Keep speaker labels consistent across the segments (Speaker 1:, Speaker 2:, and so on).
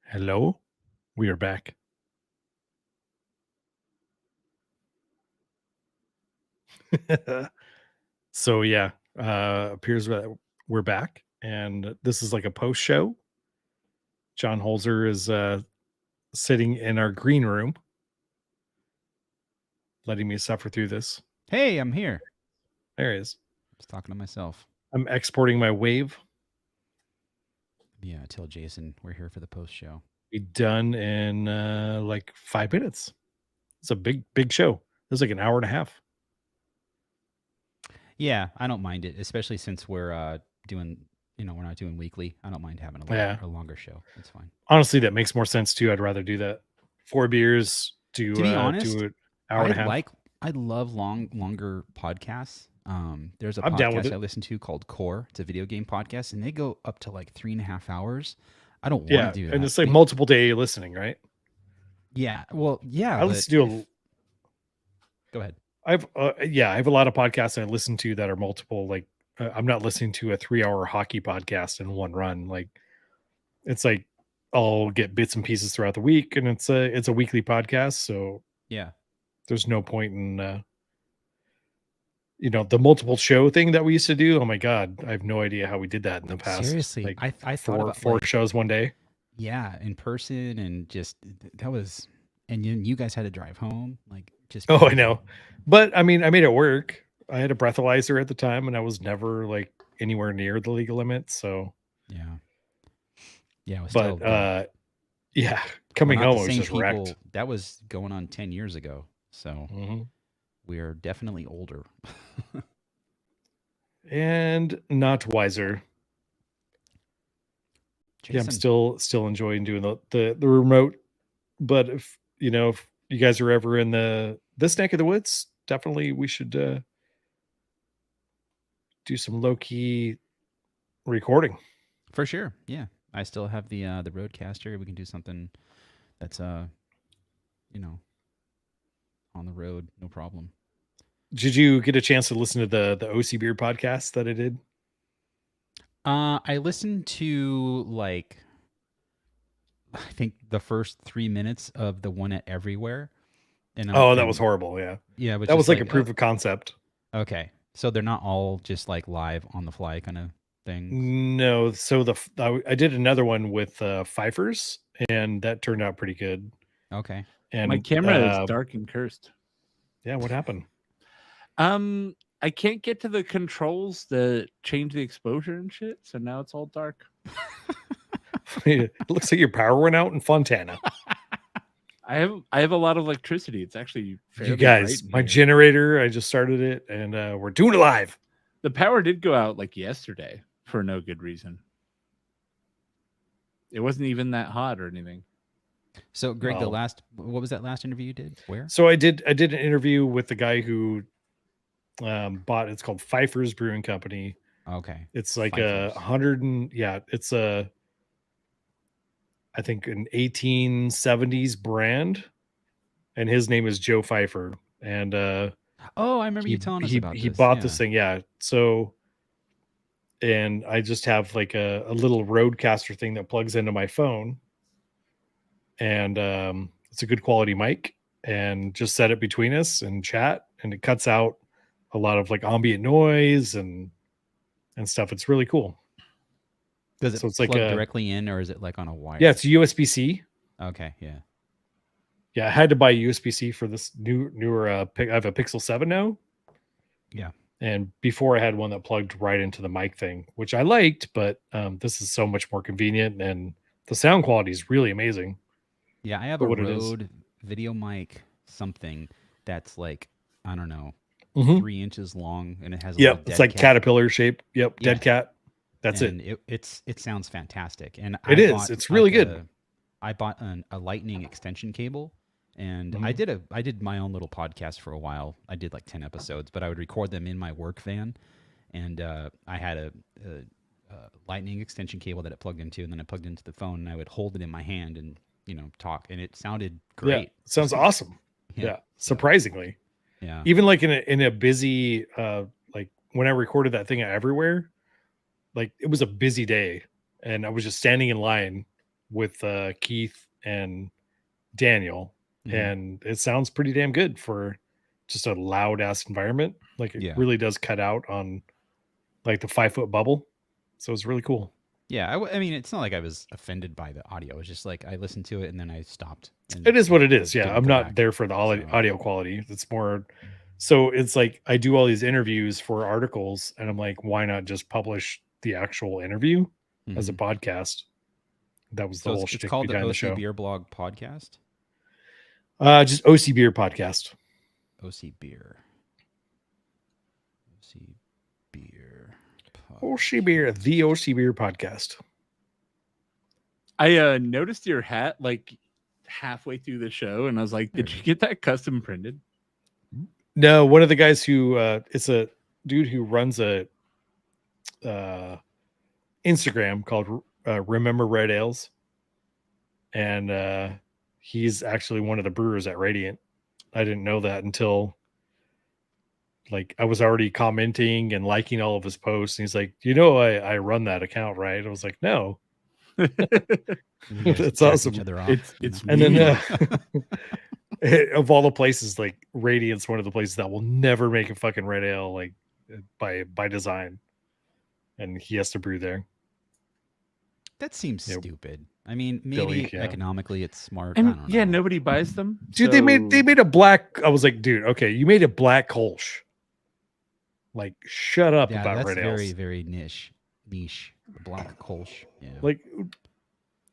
Speaker 1: Hello, we are back. So yeah, appears that we're back, and this is like a post show. John Holzer is sitting in our green room, letting me suffer through this.
Speaker 2: Hey, I'm here.
Speaker 1: There he is.
Speaker 2: Just talking to myself.
Speaker 1: I'm exporting my wave.
Speaker 2: Yeah, tell Jason we're here for the post show.
Speaker 1: Be done in like 5 minutes. It's a big show. It's like an hour and a half.
Speaker 2: Yeah, I don't mind it, especially since we're doing, we're not doing weekly. I don't mind having
Speaker 1: Yeah,
Speaker 2: a longer show. It's fine.
Speaker 1: honestly, that makes more sense too. I'd rather do that. 4 beers,
Speaker 2: To be
Speaker 1: do
Speaker 2: honest,
Speaker 1: an hour and
Speaker 2: I
Speaker 1: a half.
Speaker 2: like I love longer podcasts. There's a
Speaker 1: I'm down with
Speaker 2: podcast I
Speaker 1: it.
Speaker 2: listen to called Core. It's a video game podcast, and they go up to like 3.5 hours. I don't want to
Speaker 1: Yeah,
Speaker 2: do
Speaker 1: and
Speaker 2: that.
Speaker 1: it's like multiple day listening, right?
Speaker 2: Yeah, well, yeah,
Speaker 1: I
Speaker 2: but
Speaker 1: listen to
Speaker 2: go ahead.
Speaker 1: I have a lot of podcasts I listen to that are multiple. Like I'm not listening to a 3 hour hockey podcast in one run. Like it's like I'll get bits and pieces throughout the week, and it's a weekly podcast, so
Speaker 2: Yeah,
Speaker 1: there's no point in the multiple show thing that we used to do. Oh my god, I have no idea how we did that in the past.
Speaker 2: seriously,
Speaker 1: Like
Speaker 2: I thought
Speaker 1: four
Speaker 2: about
Speaker 1: four shows one day.
Speaker 2: yeah, in person and just that was and you guys had to drive home, like, just
Speaker 1: Oh, I
Speaker 2: crazy.
Speaker 1: know, but I mean, I made it work. I had a breathalyzer at the time, and I was never like anywhere near the legal limit. So,
Speaker 2: Yeah. Yeah, it was still
Speaker 1: but
Speaker 2: the
Speaker 1: yeah,
Speaker 2: we're
Speaker 1: coming
Speaker 2: not the
Speaker 1: home, I was
Speaker 2: same
Speaker 1: just wrecked.
Speaker 2: people. That was going on 10 years ago. So,
Speaker 1: Mhm.
Speaker 2: we're definitely older.
Speaker 1: And not wiser. Yeah, I'm
Speaker 2: Jason.
Speaker 1: still enjoying doing the remote. But if you guys are ever in this neck of the woods, definitely we should do some low key recording.
Speaker 2: For sure. Yeah. I still have the Roadcaster. We can do something that's you know, on the road, no problem.
Speaker 1: Did you get a chance to listen to the OC Beard podcast that I did?
Speaker 2: I listened to like I think the first 3 minutes of the one at Everywhere
Speaker 1: Oh, that was
Speaker 2: and
Speaker 1: horrible. Yeah,
Speaker 2: yeah, it was
Speaker 1: that was
Speaker 2: just
Speaker 1: like a
Speaker 2: like,
Speaker 1: proof of concept.
Speaker 2: okay. So they're not all just like live on the fly kind of things.
Speaker 1: No, so I did another one with Pfeiffer's, and that turned out pretty good.
Speaker 2: Okay.
Speaker 3: My
Speaker 1: And
Speaker 3: camera is dark and cursed.
Speaker 1: yeah, what happened?
Speaker 3: I can't get to the controls that change the exposure and shit, so now it's all dark.
Speaker 1: It looks like your power went out in Fontana.
Speaker 3: I have a lot of electricity. It's actually fairly
Speaker 1: You guys,
Speaker 3: bright in
Speaker 1: my
Speaker 3: here.
Speaker 1: generator, I just started it, and we're doing it live.
Speaker 3: The power did go out like yesterday for no good reason. It wasn't even that hot or anything.
Speaker 2: So, Greg,
Speaker 1: Oh.
Speaker 2: what was that last interview you did? Where?
Speaker 1: So I did an interview with the guy who bought. It's called Pfeiffer's Brewing Company.
Speaker 2: Okay.
Speaker 1: It's like
Speaker 2: Pfeiffer's.
Speaker 1: it's a I think an 1870s brand, and his name is Joe Pfeiffer, and
Speaker 2: Oh, I remember you telling us about
Speaker 1: he
Speaker 2: this.
Speaker 1: bought
Speaker 2: Yeah.
Speaker 1: this thing, yeah. So, and I just have like a little Roadcaster thing that plugs into my phone, and it's a good quality mic, and just set it between us and chat, and it cuts out a lot of like ambient noise and stuff. It's really cool.
Speaker 2: Does it
Speaker 1: So it's like
Speaker 2: plug
Speaker 1: a
Speaker 2: directly in or is it like on a wire?
Speaker 1: yeah, it's USB-C.
Speaker 2: Okay. Yeah.
Speaker 1: Yeah, I had to buy USB-C for this newer I have a Pixel 7 now.
Speaker 2: Yeah.
Speaker 1: And before I had one that plugged right into the mic thing, which I liked, but this is so much more convenient, and the sound quality is really amazing
Speaker 2: Yeah. I have
Speaker 1: for
Speaker 2: a
Speaker 1: what it is.
Speaker 2: Rode video mic something that's like, I don't know,
Speaker 1: Mhm.
Speaker 2: 3 inches long and it has a little
Speaker 1: Yep, it's
Speaker 2: dead
Speaker 1: like
Speaker 2: cat.
Speaker 1: caterpillar shape. Yep,
Speaker 2: Yeah.
Speaker 1: dead cat. That's
Speaker 2: And
Speaker 1: it.
Speaker 2: it sounds fantastic. And
Speaker 1: It
Speaker 2: I
Speaker 1: is.
Speaker 2: bought
Speaker 1: It's really
Speaker 2: like
Speaker 1: good.
Speaker 2: I bought a lightning extension cable and
Speaker 1: Mhm.
Speaker 2: I did my own little podcast for a while. I did like 10 episodes, but I would record them in my work van and I had a lightning extension cable that it plugged into and then I plugged into the phone and I would hold it in my hand and talk and it sounded
Speaker 1: Yeah,
Speaker 2: great.
Speaker 1: sounds awesome.
Speaker 2: Yeah.
Speaker 1: Yeah,
Speaker 2: So,
Speaker 1: surprisingly.
Speaker 2: yeah.
Speaker 1: Even like in a busy like when I recorded that thing at Everywhere, like it was a busy day, and I was just standing in line, with Keith and Daniel,
Speaker 2: Mhm.
Speaker 1: and it sounds pretty damn good for just a loud ass environment. Like it
Speaker 2: Yeah.
Speaker 1: really does cut out on like the 5-foot bubble, so it's really cool.
Speaker 2: Yeah, I mean, it's not like I was offended by the audio. It's just like I listened to it and then I stopped. And
Speaker 1: It is what it is. Yeah,
Speaker 2: didn't
Speaker 1: I'm
Speaker 2: go
Speaker 1: not
Speaker 2: back.
Speaker 1: there for the
Speaker 2: So-
Speaker 1: audio quality. It's more so it's like I do all these interviews for articles, and I'm like, why not just publish the actual interview as a
Speaker 2: Mhm.
Speaker 1: podcast? That was the
Speaker 2: So
Speaker 1: whole
Speaker 2: it's
Speaker 1: shtick
Speaker 2: called the
Speaker 1: behind the
Speaker 2: OC
Speaker 1: show.
Speaker 2: Beer Blog Podcast.
Speaker 1: Just OC Beer Podcast.
Speaker 2: OC Beer. OC Beer.
Speaker 1: OC Beer, the OC Beer Podcast.
Speaker 3: I noticed your hat like halfway through the show, and I was like, "Did you get that custom printed?"
Speaker 1: No, one of the guys who it's a dude who runs a Instagram called Remember Red Ales, and he's actually one of the brewers at Radiant. I didn't know that until like I was already commenting and liking all of his posts. And he's like, I run that account, right? I was like, no.
Speaker 2: You guys
Speaker 1: That's
Speaker 2: jack
Speaker 1: awesome.
Speaker 2: Each other off,
Speaker 3: It's
Speaker 2: you
Speaker 3: it's
Speaker 2: know?
Speaker 1: And then
Speaker 3: me.
Speaker 1: of all the places, like Radiant's one of the places that will never make a fucking red ale like by design. And he has to brew there.
Speaker 2: That seems
Speaker 1: Yep.
Speaker 2: stupid. I mean,
Speaker 1: Billy,
Speaker 2: maybe
Speaker 1: yeah.
Speaker 2: economically it's smart.
Speaker 3: And
Speaker 2: I don't
Speaker 3: yeah,
Speaker 2: know.
Speaker 3: nobody buys them.
Speaker 1: Dude, they made a black. I was like, dude, okay, you made a black Kolsch. Like, shut up
Speaker 2: Yeah,
Speaker 1: about
Speaker 2: that's
Speaker 1: red
Speaker 2: very
Speaker 1: ales.
Speaker 2: very niche. The Blanc Kolsch. Yeah.
Speaker 1: Like,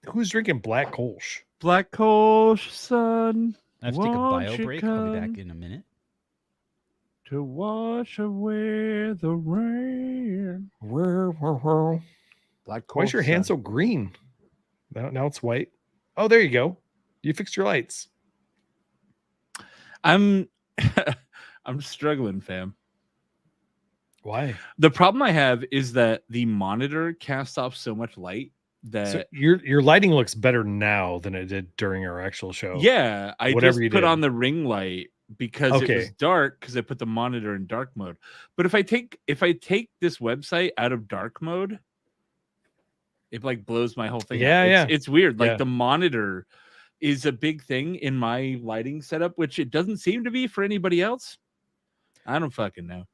Speaker 1: who's drinking black Kolsch?
Speaker 3: Black Kolsch, son,
Speaker 2: I have to take a
Speaker 3: won't
Speaker 2: bio
Speaker 3: you
Speaker 2: break. I'll be back
Speaker 3: come
Speaker 2: in a minute.
Speaker 3: to wash away the rain. Black Kolsch.
Speaker 1: Why is your hand so green? Now it's white. Oh, there you go. You fixed your lights.
Speaker 3: I'm I'm struggling, fam.
Speaker 1: Why?
Speaker 3: The problem I have is that the monitor casts off so much light that
Speaker 1: So your lighting looks better now than it did during our actual show.
Speaker 3: yeah, I
Speaker 1: Whatever
Speaker 3: just
Speaker 1: you
Speaker 3: put
Speaker 1: did.
Speaker 3: on the ring light because it was
Speaker 1: Okay.
Speaker 3: dark because I put the monitor in dark mode. But if I take this website out of dark mode, it like blows my whole thing
Speaker 1: Yeah,
Speaker 3: out.
Speaker 1: yeah.
Speaker 3: It's weird. Like
Speaker 1: Yeah.
Speaker 3: the monitor is a big thing in my lighting setup, which it doesn't seem to be for anybody else. I don't fucking know.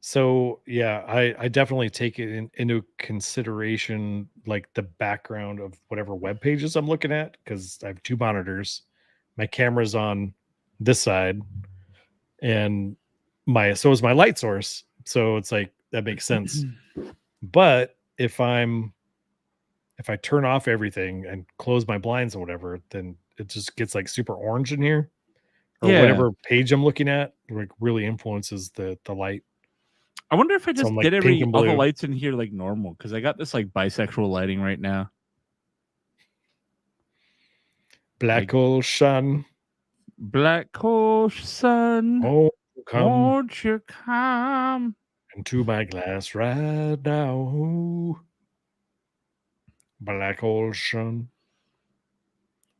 Speaker 1: So yeah, I definitely take it into consideration, like the background of whatever web pages I'm looking at, because I have two monitors. My camera's on this side, and so is my light source. So it's like that makes sense. But if I turn off everything and close my blinds or whatever, then it just gets like super orange in here, or
Speaker 3: Yeah.
Speaker 1: whatever page I'm looking at, like really influences the light.
Speaker 3: I wonder if I
Speaker 1: So
Speaker 3: just
Speaker 1: I'm, like,
Speaker 3: get
Speaker 1: pink and
Speaker 3: all the
Speaker 1: blue.
Speaker 3: lights in here like normal because I got this like bisexual lighting right now.
Speaker 1: Black hole sun.
Speaker 3: Black Kolsch, son,
Speaker 1: Oh, come
Speaker 3: won't you come?
Speaker 1: into my glass right now. Black hole sun.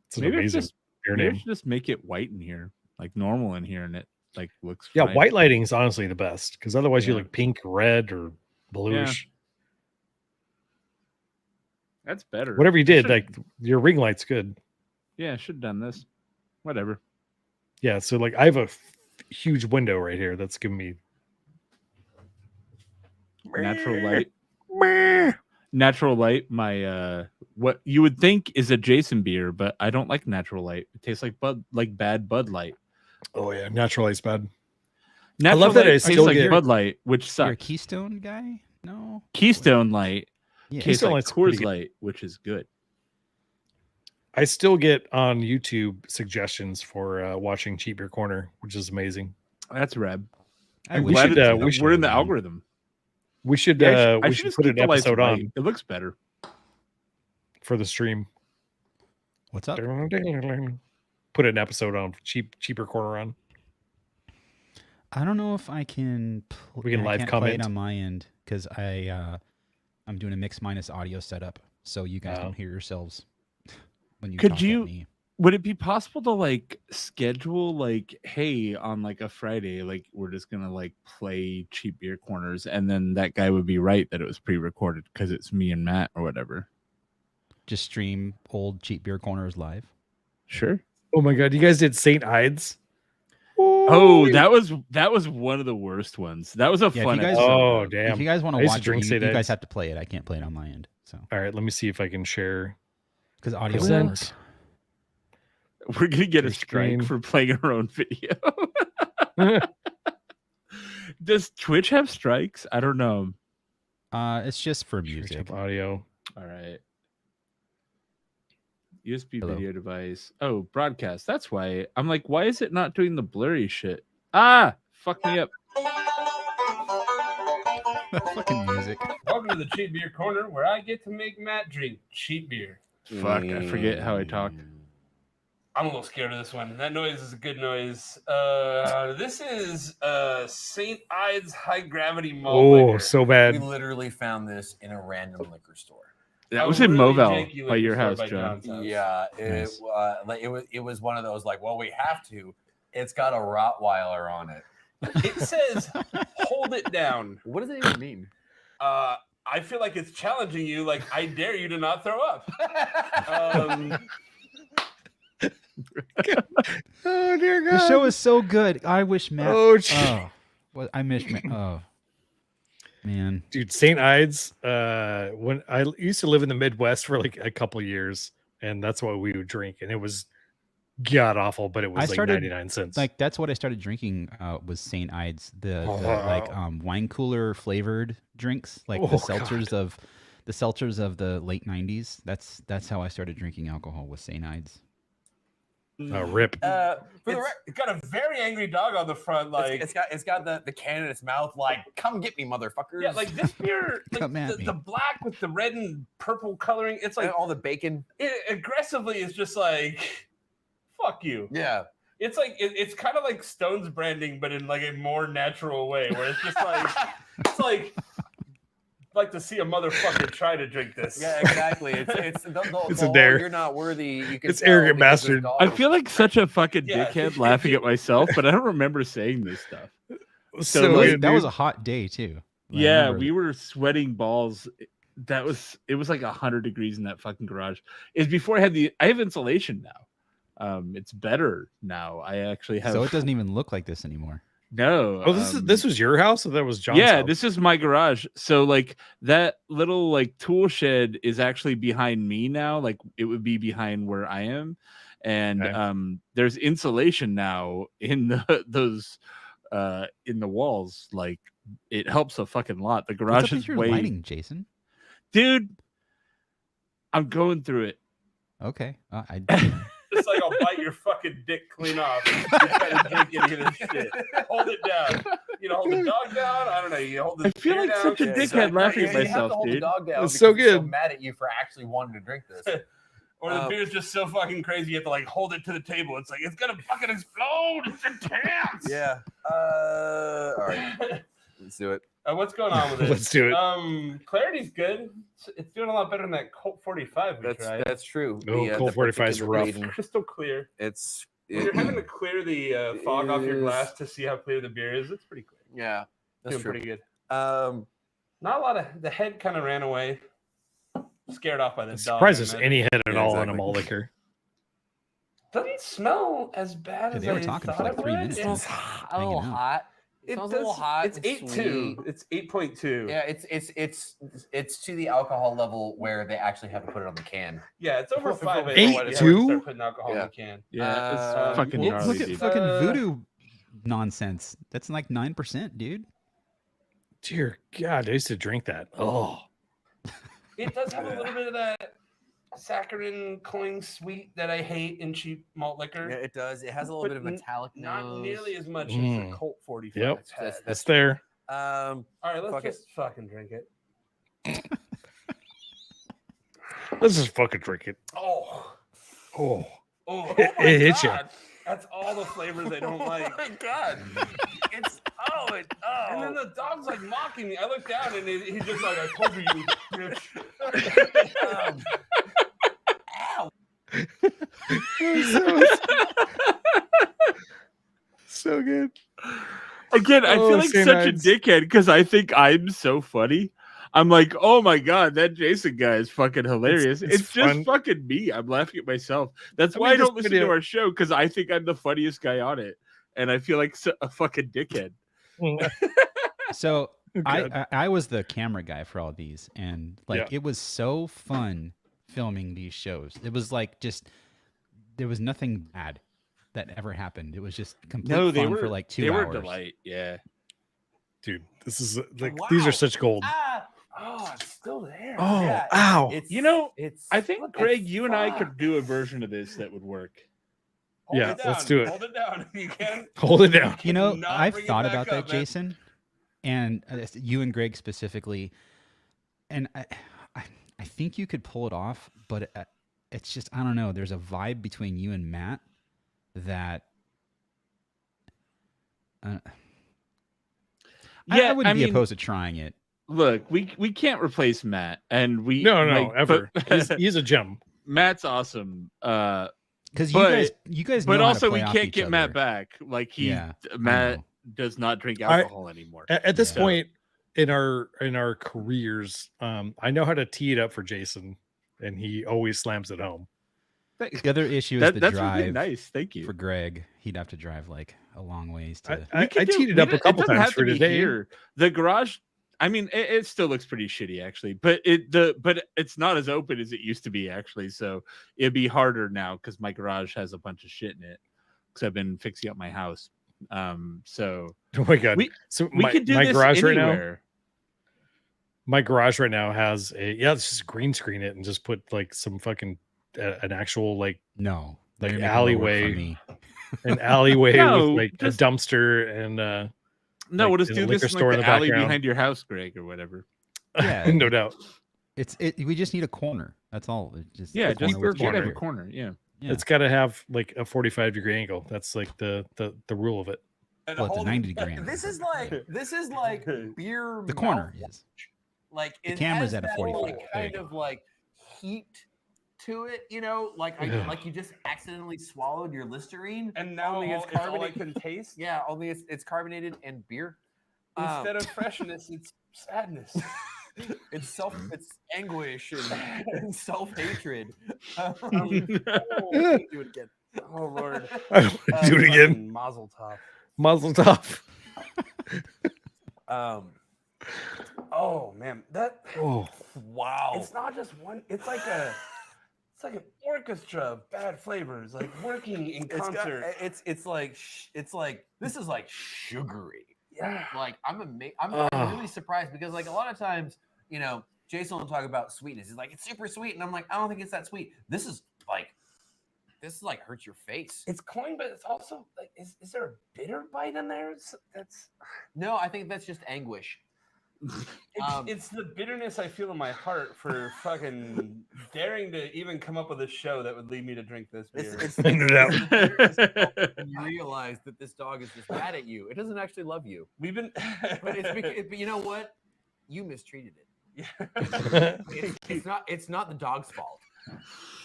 Speaker 1: It's an
Speaker 3: Maybe I
Speaker 1: amazing
Speaker 3: just
Speaker 1: beer
Speaker 3: maybe I
Speaker 1: name.
Speaker 3: should just make it white in here, like normal in here, and it like looks
Speaker 1: Yeah,
Speaker 3: fine.
Speaker 1: white lighting is honestly the best because otherwise you
Speaker 3: Yeah.
Speaker 1: look pink, red, or bluish.
Speaker 3: That's better.
Speaker 1: Whatever you
Speaker 3: I
Speaker 1: did,
Speaker 3: should've-
Speaker 1: like your ring light's good.
Speaker 3: yeah, I should have done this. Whatever.
Speaker 1: Yeah, so like I have a huge window right here that's giving me
Speaker 3: Natural light. Natural light. My what you would think is a Jason beer, but I don't like natural light. It tastes like bad Bud Light.
Speaker 1: Oh yeah, natural light's bad.
Speaker 3: Natural
Speaker 1: love that
Speaker 3: light
Speaker 1: I
Speaker 3: tastes
Speaker 1: still
Speaker 3: like
Speaker 1: get-
Speaker 3: Bud Light, which
Speaker 2: You're a
Speaker 3: sucks.
Speaker 2: Keystone guy? No.
Speaker 3: Keystone Light
Speaker 2: Yeah.
Speaker 3: tastes
Speaker 1: Keystone
Speaker 3: like
Speaker 1: Light's pretty
Speaker 3: Coors
Speaker 1: good.
Speaker 3: Light, which is good.
Speaker 1: I still get on YouTube suggestions for watching Cheap Beer Corner, which is amazing.
Speaker 3: That's rad.
Speaker 2: I
Speaker 3: I'm
Speaker 1: we
Speaker 3: glad
Speaker 1: should,
Speaker 3: it's-
Speaker 1: we should-
Speaker 3: we're in the algorithm.
Speaker 1: We should
Speaker 3: Yeah, I
Speaker 1: we
Speaker 3: should
Speaker 1: should
Speaker 3: just
Speaker 1: put
Speaker 3: keep
Speaker 1: an
Speaker 3: the lights
Speaker 1: episode
Speaker 3: white.
Speaker 1: on
Speaker 3: It looks better.
Speaker 1: for the stream.
Speaker 2: What's up?
Speaker 1: Put an episode on Cheaper Corner on.
Speaker 2: I don't know if I can.
Speaker 1: We can
Speaker 2: I
Speaker 1: live
Speaker 2: can't play it
Speaker 1: comment.
Speaker 2: on my end because I'm doing a mix minus audio setup, so you guys
Speaker 1: Oh.
Speaker 2: don't hear yourselves when you.
Speaker 3: Could
Speaker 2: talk
Speaker 3: you-
Speaker 2: At me.
Speaker 3: Would it be possible to like schedule like, hey, on like a Friday, like we're just gonna like play Cheap Beer Corners, and then that guy would be right that it was pre-recorded because it's me and Matt or whatever.
Speaker 2: just stream old cheap beer corners live?
Speaker 3: Sure.
Speaker 1: Oh my god, you guys did St. Ides?
Speaker 3: Oh, that was one of the worst ones. That was a
Speaker 2: Yeah, if
Speaker 3: fun
Speaker 2: you guys-
Speaker 3: episode.
Speaker 1: Oh,
Speaker 3: though.
Speaker 1: damn.
Speaker 2: If you guys want
Speaker 1: I
Speaker 2: to
Speaker 1: used to
Speaker 2: watch
Speaker 1: drink
Speaker 2: it,
Speaker 1: St.
Speaker 2: you guys
Speaker 1: Ides.
Speaker 2: have to play it. I can't play it on my end, so
Speaker 1: All right, let me see if I can share.
Speaker 2: because audio won't work.
Speaker 1: Present.
Speaker 3: We're gonna get a
Speaker 1: Your
Speaker 3: strike
Speaker 1: screen.
Speaker 3: for playing our own video. Does Twitch have strikes? I don't know.
Speaker 2: It's just for
Speaker 1: Sure,
Speaker 2: music.
Speaker 1: tap audio.
Speaker 3: All right. USB
Speaker 2: Hello.
Speaker 3: video device. Oh, broadcast. That's why. I'm like, why is it not doing the blurry shit? Ah, fuck me up.
Speaker 2: Fucking music.
Speaker 4: Welcome to the Cheap Beer Corner, where I get to make Matt drink cheap beer.
Speaker 3: Fuck, I forget how I talk.
Speaker 4: I'm a little scared of this one. That noise is a good noise. This is St. Ides High Gravity Malt
Speaker 1: Oh,
Speaker 4: Liquor.
Speaker 1: so
Speaker 5: We
Speaker 1: bad.
Speaker 5: literally found this in a random liquor store.
Speaker 3: That
Speaker 4: A
Speaker 3: was in
Speaker 4: really
Speaker 3: Movell
Speaker 4: janky
Speaker 3: by
Speaker 4: liquor
Speaker 3: your
Speaker 4: store
Speaker 3: house,
Speaker 4: by
Speaker 3: John.
Speaker 4: John's house.
Speaker 5: Yeah,
Speaker 2: Nice.
Speaker 5: it was one of those like, well, we have to. It's got a Rottweiler on it.
Speaker 4: It says, hold it down.
Speaker 5: What does it even mean?
Speaker 4: I feel like it's challenging you. Like, I dare you to not throw up. Um,
Speaker 1: Oh dear God.
Speaker 2: The show is so good. I wish Matt.
Speaker 1: Oh, gee.
Speaker 2: Well, I miss Matt. Oh, man.
Speaker 1: Dude, St. Ides. When I used to live in the Midwest for like a couple years, and that's what we would drink, and it was god awful, but it was
Speaker 2: I
Speaker 1: like
Speaker 2: started,
Speaker 1: 99 cents.
Speaker 2: Like that's what I started drinking. Was St. Ides the like wine cooler flavored drinks, like
Speaker 1: Oh,
Speaker 2: the seltzers of the late '90s. That's how I started drinking alcohol with St. Ides.
Speaker 1: Rip.
Speaker 5: For the
Speaker 4: it's got a very angry dog on the front. Like,
Speaker 5: it's got the can in its mouth, like, come get me, motherfuckers.
Speaker 4: yeah, like this beer, like
Speaker 2: Come at me.
Speaker 4: the black with the red and purple coloring. It's
Speaker 5: like
Speaker 4: like
Speaker 5: all the bacon.
Speaker 4: it aggressively is just like, fuck you.
Speaker 5: Yeah.
Speaker 4: It's like it's kind of like Stone's branding, but in like a more natural way, where it's just like it's like to see a motherfucker try to drink this.
Speaker 5: Yeah, exactly. It's
Speaker 1: It's a dare.
Speaker 5: You're not worthy. You can
Speaker 1: It's
Speaker 5: tell
Speaker 1: arrogant
Speaker 5: because there's
Speaker 1: bastard.
Speaker 5: dogs.
Speaker 3: I feel like such a fucking
Speaker 4: Yeah.
Speaker 3: dickhead laughing at myself, but I don't remember saying this stuff.
Speaker 1: So
Speaker 3: like,
Speaker 1: good,
Speaker 2: That was
Speaker 1: dude.
Speaker 2: a hot day too. I
Speaker 3: Yeah,
Speaker 2: remember
Speaker 3: we were sweating balls. It was like 100 degrees in that fucking garage. It's before I have insulation now. It's better now. I actually have
Speaker 2: So it doesn't even look like this anymore.
Speaker 3: no.
Speaker 1: Oh, this was your house, or that was John's
Speaker 3: yeah,
Speaker 1: house?
Speaker 3: this is my garage. So like that little like tool shed is actually behind me now. Like it would be behind where I am, and
Speaker 1: Okay.
Speaker 3: there's insulation now in those in the walls. Like it helps a fucking lot. The
Speaker 2: What's
Speaker 3: garage
Speaker 2: up with
Speaker 3: is
Speaker 2: your
Speaker 3: way,
Speaker 2: lighting, Jason?
Speaker 3: dude. I'm going through it.
Speaker 2: Okay,
Speaker 4: It's like I'll bite your fucking dick clean off. You try to drink any of this shit. Hold it down. You know, hold the dog down. I don't know. You hold the
Speaker 3: I feel
Speaker 4: beer
Speaker 3: like
Speaker 4: down.
Speaker 3: such a
Speaker 4: Yeah,
Speaker 3: dickhead
Speaker 4: exactly.
Speaker 3: laughing at
Speaker 5: You have to
Speaker 3: myself,
Speaker 5: hold the
Speaker 3: dude.
Speaker 5: dog down
Speaker 1: It's
Speaker 5: because
Speaker 1: so
Speaker 5: he's so
Speaker 1: good.
Speaker 5: mad at you for actually wanting to drink this.
Speaker 4: Or the beer's just so fucking crazy, you have to like hold it to the table. It's like it's gonna fucking explode. It's intense.
Speaker 5: Yeah. All right. Let's do it.
Speaker 4: What's going on with it?
Speaker 1: Let's do it.
Speaker 4: Clarity's good. It's doing a lot better than that Colt 45 we tried.
Speaker 5: That's true.
Speaker 1: Oh, Colt 45 's
Speaker 5: particular
Speaker 1: rough.
Speaker 5: reading,
Speaker 4: Crystal clear.
Speaker 5: It's
Speaker 4: When you're having to clear the fog off your
Speaker 5: is-
Speaker 4: glass to see how clear the beer is, it's pretty clear.
Speaker 5: yeah, that's
Speaker 4: Doing
Speaker 5: true.
Speaker 4: pretty good.
Speaker 5: Um,
Speaker 4: Not a lot of the head kind of ran away. Scared off by the dog.
Speaker 1: Surprised
Speaker 4: I
Speaker 1: there's
Speaker 4: imagine.
Speaker 1: any head at
Speaker 5: Yeah,
Speaker 1: all in a
Speaker 5: exactly.
Speaker 1: malt liquor.
Speaker 4: Doesn't smell as bad
Speaker 2: Yeah,
Speaker 4: as
Speaker 2: they were
Speaker 4: I
Speaker 2: talking for
Speaker 4: thought
Speaker 2: like
Speaker 4: it
Speaker 2: 3
Speaker 4: would.
Speaker 2: minutes.
Speaker 4: It's,
Speaker 5: a little
Speaker 2: Hanging out.
Speaker 5: hot.
Speaker 4: it
Speaker 5: Sounds
Speaker 4: does,
Speaker 5: a little hot.
Speaker 4: It's
Speaker 5: and
Speaker 4: 8.2.
Speaker 5: sweet.
Speaker 4: It's 8.2.
Speaker 5: Yeah, it's to the alcohol level where they actually have to put it on the can.
Speaker 4: Yeah, it's over
Speaker 5: For
Speaker 4: 5
Speaker 5: what
Speaker 4: a.m.
Speaker 5: it's
Speaker 4: before you
Speaker 1: worth.
Speaker 4: start putting alcohol in
Speaker 5: Yeah.
Speaker 4: the can.
Speaker 3: Yeah, it's
Speaker 5: Uh,
Speaker 3: fucking
Speaker 4: look-
Speaker 3: gnarly,
Speaker 2: look at
Speaker 3: dude.
Speaker 2: fucking
Speaker 4: Uh,
Speaker 2: voodoo nonsense. That's like 9%, dude.
Speaker 1: Dear God, I used to drink that. Oh,
Speaker 4: It does have a little bit of that saccharin cloying sweet that I hate in cheap malt liquor.
Speaker 5: Yeah, it does. It has a little
Speaker 4: But
Speaker 5: bit of metallic
Speaker 4: Not
Speaker 5: nose.
Speaker 4: nearly as much as
Speaker 1: Mm.
Speaker 4: the Colt 45
Speaker 1: Yep.
Speaker 4: has.
Speaker 5: That's-
Speaker 1: it's there.
Speaker 5: Um,
Speaker 4: All right, let's
Speaker 5: fuck it.
Speaker 4: just fucking drink it.
Speaker 1: Let's just fucking drink it.
Speaker 4: Oh,
Speaker 1: Oh,
Speaker 4: oh,
Speaker 1: It-
Speaker 4: my
Speaker 1: it hits ya.
Speaker 4: God. That's all the flavors I don't like.
Speaker 5: Oh my god! It's
Speaker 4: And then the dog's like mocking me. I look down and he's just like, I told you, you bitch.
Speaker 5: Ow!
Speaker 1: so good.
Speaker 3: Again, I
Speaker 1: Oh,
Speaker 3: feel like
Speaker 1: St.
Speaker 3: such
Speaker 1: Ides.
Speaker 3: a dickhead because I think I'm so funny. I'm like, oh my god, that Jason guy is fucking hilarious.
Speaker 1: it's
Speaker 3: It's just
Speaker 1: fun.
Speaker 3: fucking me. I'm laughing at myself. That's
Speaker 1: I
Speaker 3: why
Speaker 1: mean,
Speaker 3: I don't
Speaker 1: this
Speaker 3: listen
Speaker 1: video-
Speaker 3: to our show, because I think I'm the funniest guy on it, and I feel like a fucking dickhead.
Speaker 2: So
Speaker 1: God.
Speaker 2: I was the camera guy for all these, and like
Speaker 1: Yeah.
Speaker 2: it was so fun filming these shows. It was like just there was nothing bad that ever happened. It was just complete fun for like 2
Speaker 3: they
Speaker 2: hours.
Speaker 3: were a delight. Yeah.
Speaker 1: Dude, this is like these
Speaker 5: Wow.
Speaker 1: are such gold.
Speaker 5: Ah,
Speaker 4: Oh, it's still there.
Speaker 1: Oh,
Speaker 5: yeah,
Speaker 1: ow.
Speaker 5: it's
Speaker 3: You know,
Speaker 5: it's.
Speaker 3: I think
Speaker 5: what the
Speaker 3: Greg, you and I
Speaker 5: fuck?
Speaker 3: could do a version of this that would work.
Speaker 4: Hold
Speaker 1: Yeah,
Speaker 4: it
Speaker 1: let's
Speaker 4: down.
Speaker 1: do it.
Speaker 4: Hold it down. You can.
Speaker 1: Hold it down.
Speaker 2: You know,
Speaker 4: Not
Speaker 2: I've
Speaker 4: bring it
Speaker 2: thought
Speaker 4: back
Speaker 2: about that,
Speaker 4: up, man.
Speaker 2: Jason, and you and Greg specifically, and I think you could pull it off, but it's just I don't know. There's a vibe between you and Matt that. I wouldn't be opposed to trying it.
Speaker 3: Look, we can't replace Matt, and we
Speaker 1: No,
Speaker 3: like,
Speaker 1: ever.
Speaker 3: but-
Speaker 1: He's a gem.
Speaker 3: Matt's awesome.
Speaker 2: Because
Speaker 3: But-
Speaker 2: you guys,
Speaker 3: But
Speaker 2: know how to
Speaker 3: also we
Speaker 2: play off
Speaker 3: can't
Speaker 2: each
Speaker 3: get Matt
Speaker 2: other.
Speaker 3: back. Like
Speaker 2: Yeah, I
Speaker 3: Matt
Speaker 2: know.
Speaker 3: does not drink alcohol anymore.
Speaker 1: At this
Speaker 2: Yeah.
Speaker 1: point in our careers, I know how to tee it up for Jason, and he always slams it home.
Speaker 2: The other issue is the
Speaker 3: That's
Speaker 2: drive
Speaker 3: really nice. Thank you.
Speaker 2: for Greg. He'd have to drive like a long ways to.
Speaker 1: I teed it
Speaker 3: we
Speaker 1: up a
Speaker 3: don't-
Speaker 1: couple
Speaker 3: doesn't
Speaker 1: times
Speaker 3: have
Speaker 1: for
Speaker 3: to be
Speaker 1: today.
Speaker 3: here. The garage, I mean, it still looks pretty shitty actually, but it's not as open as it used to be actually. So it'd be harder now because my garage has a bunch of shit in it because I've been fixing up my house. So
Speaker 1: Oh my god!
Speaker 3: We-
Speaker 1: So
Speaker 3: we
Speaker 1: my,
Speaker 3: could do
Speaker 1: my
Speaker 3: this
Speaker 1: garage right now.
Speaker 3: anywhere.
Speaker 1: My garage right now has let's just green screen it and just put like some fucking an actual like
Speaker 2: No,
Speaker 1: like
Speaker 2: you're making more work for
Speaker 1: alleyway.
Speaker 2: me.
Speaker 1: an alleyway
Speaker 3: No,
Speaker 1: with like
Speaker 3: just-
Speaker 1: a dumpster and
Speaker 3: No,
Speaker 1: like,
Speaker 3: we'll just
Speaker 1: in a
Speaker 3: do
Speaker 1: liquor
Speaker 3: this in
Speaker 1: store
Speaker 3: like
Speaker 1: in
Speaker 3: the
Speaker 1: the
Speaker 3: alley
Speaker 1: background.
Speaker 3: behind your house, Greg, or whatever.
Speaker 2: Yeah,
Speaker 1: no doubt.
Speaker 2: We just need a corner. That's all. It's just
Speaker 3: Yeah,
Speaker 2: a
Speaker 3: just
Speaker 2: corner with
Speaker 1: keep
Speaker 3: have
Speaker 2: water.
Speaker 3: a corner. Yeah.
Speaker 2: Yeah.
Speaker 1: It's got to have like a 45-degree angle. That's like the rule of it.
Speaker 4: And
Speaker 2: Well, it's a
Speaker 4: hold
Speaker 2: 90-degree angle.
Speaker 5: This is like beer.
Speaker 2: The corner
Speaker 5: mouthwash.
Speaker 2: is.
Speaker 5: Like
Speaker 2: The
Speaker 5: it
Speaker 2: camera's
Speaker 5: has
Speaker 2: at a
Speaker 5: that,
Speaker 2: 45.
Speaker 5: like,
Speaker 2: There you
Speaker 5: kind
Speaker 2: go.
Speaker 5: of like heat to it, you know, like
Speaker 1: Ugh.
Speaker 5: like you just accidentally swallowed your Listerine.
Speaker 4: And now
Speaker 5: Only it's
Speaker 4: it's all I
Speaker 5: carbonated.
Speaker 4: can taste.
Speaker 5: Yeah, only it's carbonated and beer.
Speaker 4: Instead of freshness, it's sadness.
Speaker 5: It's anguish and self hatred.
Speaker 1: Yeah.
Speaker 5: Do it again.
Speaker 4: Oh Lord.
Speaker 1: I don't want to do it again.
Speaker 4: Fucking Mazel tov.
Speaker 1: Muzzle tough.
Speaker 4: Oh man, that
Speaker 1: Oh,
Speaker 5: Wow.
Speaker 4: it's not just one. It's like an orchestra of bad flavors, like working in concert.
Speaker 5: It's like this is like sugary.
Speaker 4: Yeah.
Speaker 5: Like I'm
Speaker 1: Ugh.
Speaker 5: really surprised because like a lot of times, you know, Jason will talk about sweetness. He's like, it's super sweet, and I'm like, I don't think it's that sweet. This is like hurts your face.
Speaker 4: It's cloying, but it's also like, is there a bitter bite in there? That's
Speaker 5: No, I think that's just anguish.
Speaker 4: it's the bitterness I feel in my heart for fucking daring to even come up with a show that would lead me to drink this beer.
Speaker 1: no doubt.
Speaker 5: You realize that this dog is just mad at you. It doesn't actually love you,
Speaker 4: We've been,
Speaker 5: but but you know what? You mistreated it.
Speaker 4: yeah.
Speaker 5: It's not the dog's fault.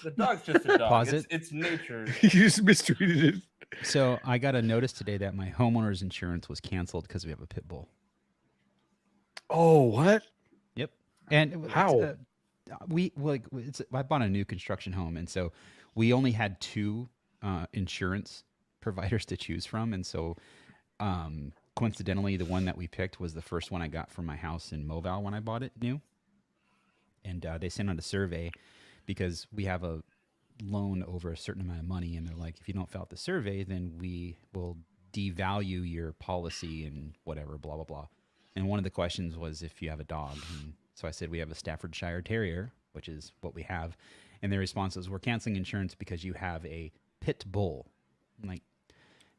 Speaker 4: The dog's just a dog.
Speaker 2: Pause
Speaker 4: It's nature.
Speaker 1: You just mistreated it.
Speaker 2: So I got a notice today that my homeowner's insurance was canceled because we have a pit bull.
Speaker 1: Oh, what?
Speaker 2: Yep. And
Speaker 1: How?
Speaker 2: I bought a new construction home, and so we only had two insurance providers to choose from, and so coincidentally, the one that we picked was the first one I got for my house in Moval when I bought it new. And they sent out a survey because we have a loan over a certain amount of money, and they're like, if you don't fill out the survey, then we will devalue your policy and whatever, blah blah blah. And one of the questions was if you have a dog. And so I said, we have a Staffordshire Terrier, which is what we have. And their response was, we're canceling insurance because you have a pit bull. I'm like,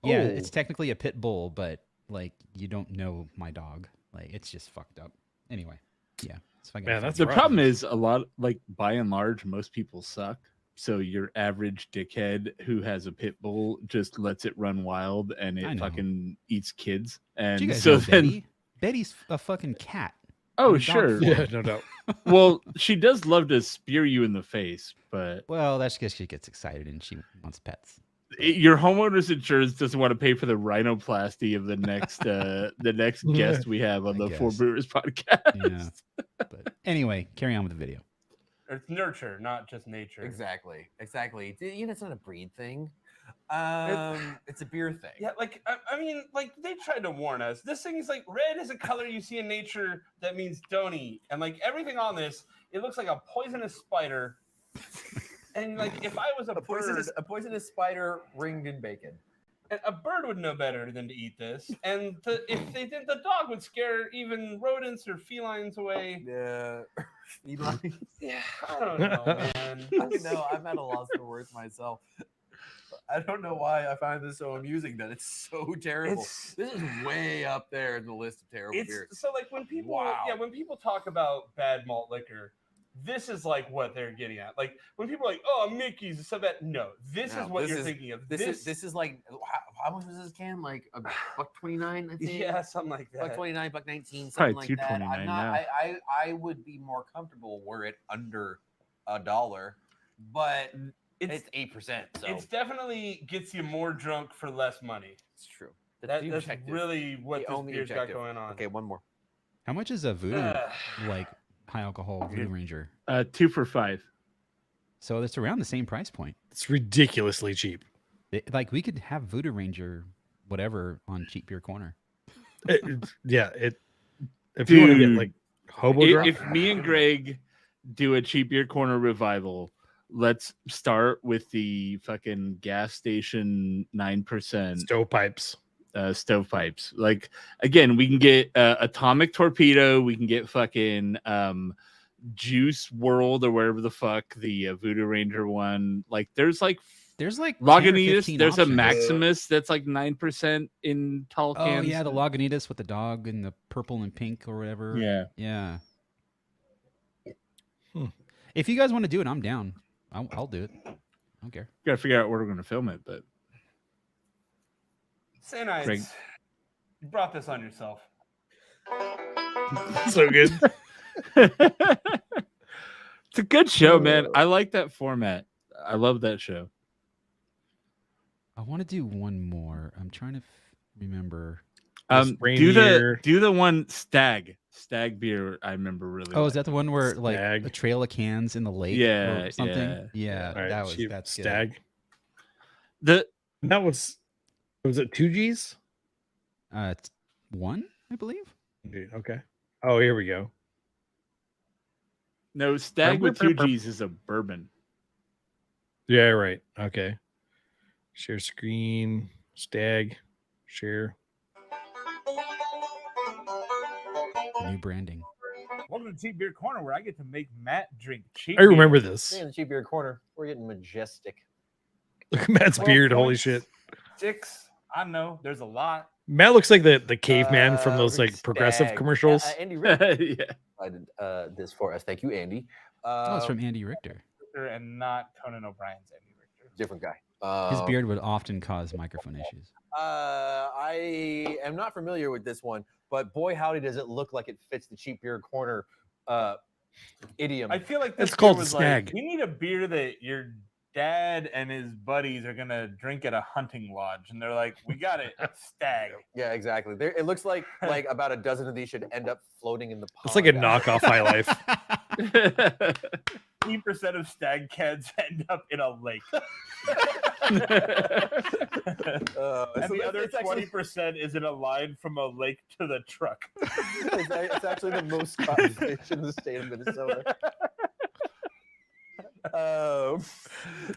Speaker 2: yeah,
Speaker 1: Oh.
Speaker 2: it's technically a pit bull, but like, you don't know my dog. Like, it's just fucked up. Anyway, yeah. It's fucking
Speaker 1: Man, that's
Speaker 3: The
Speaker 1: rough.
Speaker 3: problem is a lot, like by and large, most people suck. So your average dickhead who has a pit bull just lets it run wild and
Speaker 2: I
Speaker 3: it
Speaker 2: know.
Speaker 3: fucking eats kids.
Speaker 2: Do
Speaker 3: And
Speaker 2: you guys
Speaker 3: so
Speaker 2: know
Speaker 3: then,
Speaker 2: Betty? Betty's a fucking cat.
Speaker 3: oh
Speaker 2: dog
Speaker 3: sure,
Speaker 2: food.
Speaker 1: Yeah, no doubt.
Speaker 3: well she does love to spear you in the face, but
Speaker 2: Well, that's because she gets excited and she wants pets.
Speaker 3: Your homeowner's insurance doesn't want to pay for the rhinoplasty of the next guest we have on
Speaker 2: I
Speaker 3: the Four
Speaker 2: guess.
Speaker 3: Brewers podcast.
Speaker 2: Yeah. But anyway, carry on with the video.
Speaker 4: It's nurture, not just nature.
Speaker 5: Exactly. You know, it's not a breed thing. It's a beer thing.
Speaker 4: Yeah, like I mean, like they tried to warn us. This thing is like red is a color you see in nature that means don't eat, and like everything on this, it looks like a poisonous spider. And like if I was a bird,
Speaker 5: A poisonous spider ringed in bacon.
Speaker 4: a bird would know better than to eat this. And if they did, the dog would scare even rodents or felines away.
Speaker 5: Yeah.
Speaker 4: Yeah, I don't know, man.
Speaker 5: I know. I'm at a loss for words myself. I don't know why I find this so amusing that it's so terrible. This is way up there in the list of terrible beers.
Speaker 4: So like when people,
Speaker 5: Wow.
Speaker 4: when people talk about bad malt liquor, this is like what they're getting at. Like when people are like, "Oh, Mickey's," and stuff that. No, this
Speaker 5: No,
Speaker 4: is what
Speaker 5: this
Speaker 4: you're
Speaker 5: is-
Speaker 4: thinking of.
Speaker 5: This is like how much was this can? Like $1.29, I think.
Speaker 4: yeah, something like that.
Speaker 5: $1.29, $1.19, something
Speaker 3: Probably
Speaker 5: like that. I'm
Speaker 3: $2.29
Speaker 5: not.
Speaker 3: now.
Speaker 5: I would be more comfortable were it under $1, but it's 8%. So
Speaker 4: It's definitely gets you more drunk for less money.
Speaker 5: it's true. That's the
Speaker 4: That's
Speaker 5: objective.
Speaker 4: really what
Speaker 5: The
Speaker 4: this
Speaker 5: only
Speaker 4: beer's got
Speaker 5: objective.
Speaker 4: going on.
Speaker 5: Okay, one more.
Speaker 2: How much is a Voodoo
Speaker 4: Ugh.
Speaker 2: like high alcohol Voodoo Ranger?
Speaker 3: 2 for $5.
Speaker 2: So it's around the same price point.
Speaker 1: It's ridiculously cheap.
Speaker 2: Like we could have Voodoo Ranger, whatever, on Cheap Beer Corner.
Speaker 1: If you want to get
Speaker 3: Dude,
Speaker 1: like hobo drunk,
Speaker 3: If me and Greg do a Cheap Beer Corner revival, let's start with the fucking gas station 9%
Speaker 1: stovepipes.
Speaker 3: stovepipes. Like again, we can get Atomic Torpedo, we can get fucking Juice World or wherever the fuck the Voodoo Ranger one. Like there's like
Speaker 2: There's like 10 or
Speaker 3: Lagunitas.
Speaker 2: 15
Speaker 3: There's a
Speaker 2: options.
Speaker 3: Maximus that's like 9% in tall
Speaker 2: Oh
Speaker 3: cans.
Speaker 2: yeah, the Lagunitas with the dog and the purple and pink or whatever.
Speaker 3: Yeah.
Speaker 2: Yeah.
Speaker 1: Hmm.
Speaker 2: If you guys want to do it, I'm down. I'll do it. I don't care.
Speaker 3: Gotta figure out where we're gonna film it, but
Speaker 4: St. Ides,
Speaker 3: Greg.
Speaker 4: you brought this on yourself.
Speaker 1: So good.
Speaker 3: it's a good show, man. I like that format. I love that show.
Speaker 2: I want to do one more. I'm trying to remember.
Speaker 3: Do the one stag beer. I remember really.
Speaker 2: Oh,
Speaker 3: well.
Speaker 2: is that the one where like
Speaker 1: Stag.
Speaker 2: a trail of cans in the lake?
Speaker 3: Yeah,
Speaker 2: or something.
Speaker 3: yeah.
Speaker 2: Yeah,
Speaker 1: All right,
Speaker 2: that was
Speaker 1: cheap
Speaker 2: that's good.
Speaker 1: stag.
Speaker 3: the
Speaker 1: That was it 2 G's?
Speaker 2: It's one, I believe.
Speaker 1: Dude, okay. Oh, here we go.
Speaker 3: no stag with 2 G's is a bourbon.
Speaker 1: Yeah, right. Okay. Share screen. Stag. Share.
Speaker 2: New branding.
Speaker 6: Welcome to Cheap Beer Corner, where I get to make Matt drink cheap.
Speaker 1: I remember
Speaker 6: beer.
Speaker 1: this.
Speaker 5: In the cheap beer corner, we're getting majestic.
Speaker 1: Look at Matt's
Speaker 6: 12
Speaker 1: beard. Holy
Speaker 6: points.
Speaker 1: shit.
Speaker 6: 6. I know there's a lot.
Speaker 1: Matt looks like the caveman from those
Speaker 5: Rick
Speaker 1: like progressive
Speaker 5: Stag.
Speaker 1: commercials.
Speaker 5: Andy Rick
Speaker 3: yeah.
Speaker 5: provided this for us. Thank you, Andy.
Speaker 2: Oh, it's from Andy Richter.
Speaker 6: And not Conan O'Brien's Andy Richter.
Speaker 5: Different guy.
Speaker 2: His beard would often cause microphone issues.
Speaker 5: I am not familiar with this one, but boy, howdy, does it look like it fits the cheap beer corner idiom.
Speaker 4: I feel like this
Speaker 1: It's called
Speaker 4: beer was
Speaker 1: Stag.
Speaker 4: like, we need a beer that your dad and his buddies are gonna drink at a hunting lodge, and they're like, "We got it, Stag."
Speaker 5: Yeah, exactly. There, it looks like about a dozen of these should end up floating in the pond.
Speaker 1: It's like a knockoff High Life.
Speaker 4: 80% of Stag cans end up in a lake,
Speaker 5: And
Speaker 4: and the other 20% is in a line from a lake to the truck.
Speaker 5: it's actually the most caught fish in the state of Minnesota.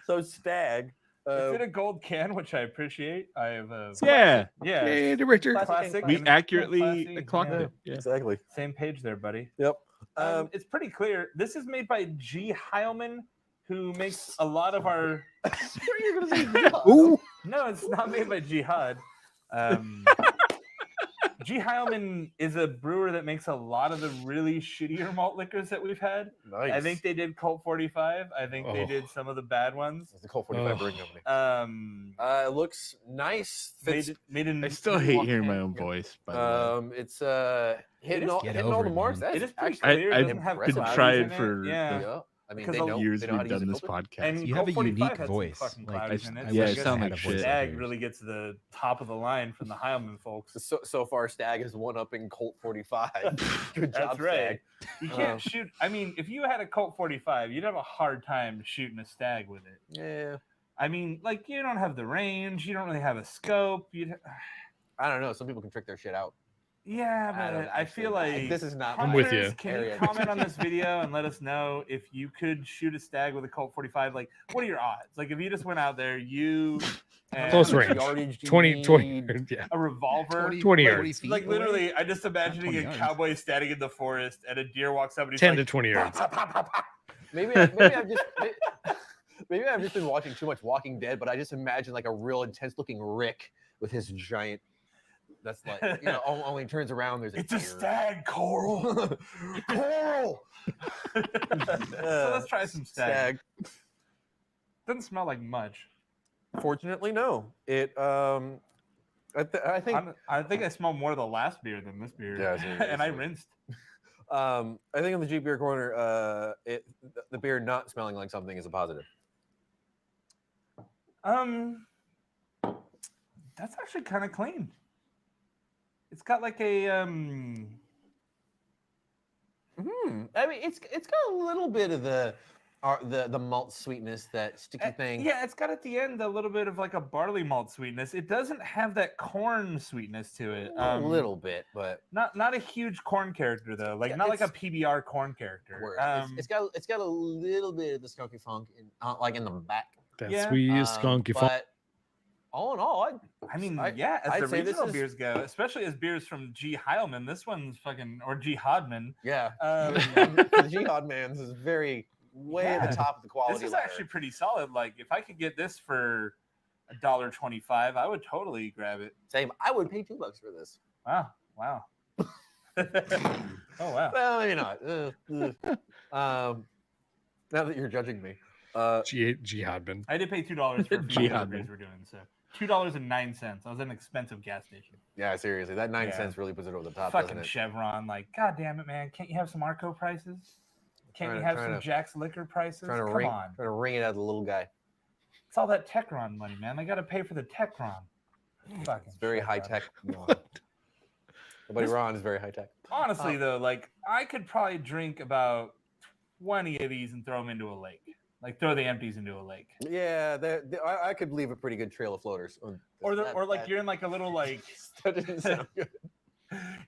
Speaker 5: So Stag.
Speaker 4: It's in a gold can, which I appreciate. I have a
Speaker 3: Yeah.
Speaker 4: yeah,
Speaker 1: Hey, Richard.
Speaker 4: classic.
Speaker 3: We
Speaker 4: and-
Speaker 3: accurately
Speaker 4: classy,
Speaker 3: clocked
Speaker 4: yeah.
Speaker 3: it. Yeah.
Speaker 5: Exactly.
Speaker 4: Same page there, buddy.
Speaker 5: Yep.
Speaker 4: It's pretty clear. This is made by G. Heilman, who makes a lot of our.
Speaker 5: You're gonna say
Speaker 1: Ooh.
Speaker 4: No, it's not made by Jihad. G. Heilman is a brewer that makes a lot of the really shittier malt liquors that we've had.
Speaker 5: Nice.
Speaker 4: I think they did Colt 45. I think they
Speaker 1: Oh.
Speaker 4: did some of the bad ones.
Speaker 5: It's the Colt 45
Speaker 1: Oh.
Speaker 5: Brewing Company.
Speaker 4: It
Speaker 5: It looks nice. Fits,
Speaker 4: made in
Speaker 3: I still hate hearing my own voice. By the way.
Speaker 5: it's hitting
Speaker 4: is-
Speaker 5: all
Speaker 2: Get
Speaker 5: hitting all
Speaker 2: over
Speaker 5: the
Speaker 2: it,
Speaker 5: marks.
Speaker 2: man.
Speaker 5: That's
Speaker 4: it is pretty
Speaker 5: actually
Speaker 4: clear.
Speaker 3: I-
Speaker 4: It doesn't have
Speaker 5: I've been
Speaker 4: cloudies
Speaker 3: tried
Speaker 4: in it.
Speaker 3: for-
Speaker 4: yeah.
Speaker 5: yeah.
Speaker 7: I mean,
Speaker 4: Because
Speaker 7: they
Speaker 4: the
Speaker 7: know,
Speaker 3: Years
Speaker 7: they know how
Speaker 3: we've
Speaker 7: to use
Speaker 3: done
Speaker 7: a
Speaker 3: this
Speaker 7: filter.
Speaker 3: podcast.
Speaker 4: And
Speaker 2: You have a
Speaker 4: Colt 45
Speaker 2: unique
Speaker 4: had some
Speaker 2: voice.
Speaker 4: fucking
Speaker 2: Like,
Speaker 4: clouds in it.
Speaker 3: yeah,
Speaker 4: so I
Speaker 3: it
Speaker 4: guess
Speaker 3: sound
Speaker 2: had
Speaker 3: like
Speaker 2: a voice
Speaker 3: shit.
Speaker 2: over
Speaker 4: Stag
Speaker 2: yours.
Speaker 4: really gets to the top of the line from the Heilman folks.
Speaker 7: So far, Stag is one upping Colt 45. Good job,
Speaker 4: That's right.
Speaker 7: Stag.
Speaker 4: You can't shoot. I mean, if you had a Colt 45, you'd have a hard time shooting a Stag with it.
Speaker 7: Yeah,
Speaker 4: I mean, like you don't have the range. You don't really have a scope.
Speaker 7: I don't know. Some people can trick their shit out.
Speaker 4: Yeah,
Speaker 7: I don't
Speaker 4: but I feel
Speaker 7: actually-
Speaker 4: like
Speaker 7: this is not.
Speaker 1: I'm
Speaker 7: my
Speaker 1: with you.
Speaker 4: hunters, Can you
Speaker 7: area of
Speaker 4: comment on this
Speaker 7: expertise.
Speaker 4: video and let us know if you could shoot a Stag with a Colt 45? Like, what are your odds? Like, if you just went out there, you and
Speaker 1: Close
Speaker 7: How much
Speaker 1: range.
Speaker 7: yardage do you
Speaker 1: 20,
Speaker 7: need?
Speaker 1: yeah.
Speaker 4: a revolver,
Speaker 1: 20
Speaker 4: like,
Speaker 1: yards.
Speaker 4: Like literally, I just imagining
Speaker 2: 20
Speaker 4: a
Speaker 2: yards.
Speaker 4: cowboy standing in the forest and a deer walks up and he's
Speaker 1: 10
Speaker 4: like,
Speaker 1: to 20 yards.
Speaker 7: Maybe I've just been watching too much Walking Dead, but I just imagine like a real intense looking Rick with his giant. That's like only turns around. There's
Speaker 4: "It's a
Speaker 7: deer.
Speaker 4: stag, Coral."
Speaker 7: Coral.
Speaker 4: So let's try some stag.
Speaker 7: Stag.
Speaker 4: Doesn't smell like much.
Speaker 7: Fortunately, no. It. I think.
Speaker 4: I think I smell more of the last beer than this beer.
Speaker 7: Yeah, seriously.
Speaker 4: and I rinsed.
Speaker 7: I think in the Jeep Beer Corner, the beer not smelling like something is a positive.
Speaker 4: That's actually kind of clean. It's got like a
Speaker 7: I mean, it's got a little bit of the malt sweetness, that sticky thing.
Speaker 4: Yeah, it's got at the end a little bit of like a barley malt sweetness. It doesn't have that corn sweetness to it.
Speaker 7: A little bit, but
Speaker 4: Not a huge corn character though. Like not like a PBR corn character.
Speaker 7: where it's got a little bit of the skunky funk like in the back.
Speaker 1: That
Speaker 4: Yeah.
Speaker 1: sweet skunky funk.
Speaker 7: But all in all,
Speaker 4: I mean,
Speaker 7: I'd
Speaker 4: as the
Speaker 7: say this
Speaker 4: regional
Speaker 7: is-
Speaker 4: beers go, especially as beers from G. Heilman, this one's fucking, or G. Hodman.
Speaker 7: yeah,
Speaker 4: Um,
Speaker 7: the Jihad Man's is way at
Speaker 4: Yeah.
Speaker 7: the top of the quality.
Speaker 4: This is
Speaker 7: ladder.
Speaker 4: actually pretty solid. Like, if I could get this for $1.25, I would totally grab it.
Speaker 7: Same. I would pay $2 for this.
Speaker 4: Wow. Oh, wow.
Speaker 7: Well, maybe not. Now that you're judging me,
Speaker 1: Jihadman.
Speaker 4: I did pay $2 for a few
Speaker 3: Jihad,
Speaker 4: other beers we're doing, so $2.09. I was at an expensive gas station.
Speaker 7: yeah, seriously, that 9
Speaker 4: Yeah.
Speaker 7: cents really puts it over the top,
Speaker 4: Fucking
Speaker 7: doesn't it?
Speaker 4: Chevron. Like, God damn it, man. Can't you have some Arco prices? Can't you have
Speaker 7: Trying
Speaker 4: some
Speaker 7: to-
Speaker 4: Jack's Liquor prices?
Speaker 7: Trying to
Speaker 4: Come
Speaker 7: ring,
Speaker 4: on.
Speaker 7: trying to ring it out of the little guy.
Speaker 4: It's all that Techron money, man. I got to pay for the Techron. Fucking
Speaker 7: It's very
Speaker 4: Chevron.
Speaker 7: high tech. Nobody Ron is very high tech.
Speaker 4: Honestly, though, like I could probably drink about 20 of these and throw them into a lake. Like throw the empties into a lake.
Speaker 7: Yeah, I could leave a pretty good trail of floaters.
Speaker 4: Or like you're in like a little like
Speaker 7: that didn't sound good.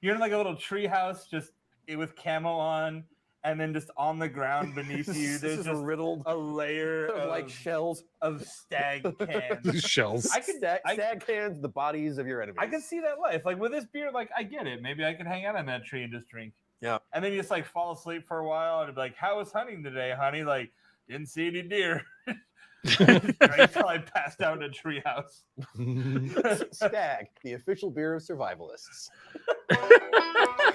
Speaker 4: you're in like a little tree house just with camo on, and then just on the ground beneath you
Speaker 7: This
Speaker 4: there's
Speaker 7: is
Speaker 4: just
Speaker 7: riddled
Speaker 4: a layer
Speaker 7: of like
Speaker 4: of,
Speaker 7: shells.
Speaker 4: of stag cans.
Speaker 1: Shells.
Speaker 4: I could
Speaker 7: Stag cans, the bodies of your enemies.
Speaker 4: I can see that life. Like with this beer, like I get it. Maybe I could hang out on that tree and just drink.
Speaker 7: Yeah.
Speaker 4: And then you just like fall asleep for a while and be like, "How was hunting today, honey?" Like, didn't see any deer. Until I passed out in a treehouse.
Speaker 7: Stag, the official beer of survivalists.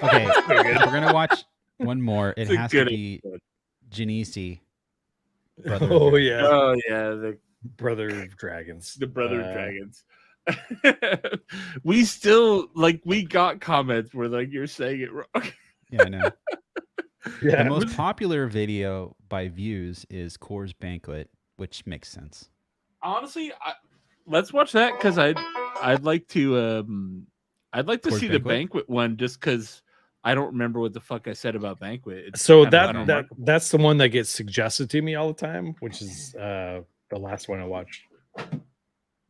Speaker 2: Okay, we're gonna watch one more. It
Speaker 3: It's a
Speaker 2: has to
Speaker 3: good
Speaker 2: be
Speaker 3: episode.
Speaker 2: Genesi. Brother of
Speaker 1: Oh
Speaker 2: Dragons.
Speaker 1: yeah,
Speaker 3: Oh yeah,
Speaker 1: brother of dragons.
Speaker 3: the brother
Speaker 1: Uh,
Speaker 3: of dragons. We still we got comments where like you're saying it wrong.
Speaker 2: Yeah, I know.
Speaker 1: Yeah,
Speaker 2: The most popular video by views is Coors Banquet, which makes sense.
Speaker 3: Honestly, let's watch that because I'd like to
Speaker 2: Coors
Speaker 3: see the
Speaker 2: Banquet?
Speaker 3: banquet one just because I don't remember what the fuck I said about banquet. It's
Speaker 1: so
Speaker 3: kinda
Speaker 1: that
Speaker 3: unremarkable.
Speaker 1: that's the one that gets suggested to me all the time, which is the last one I watched.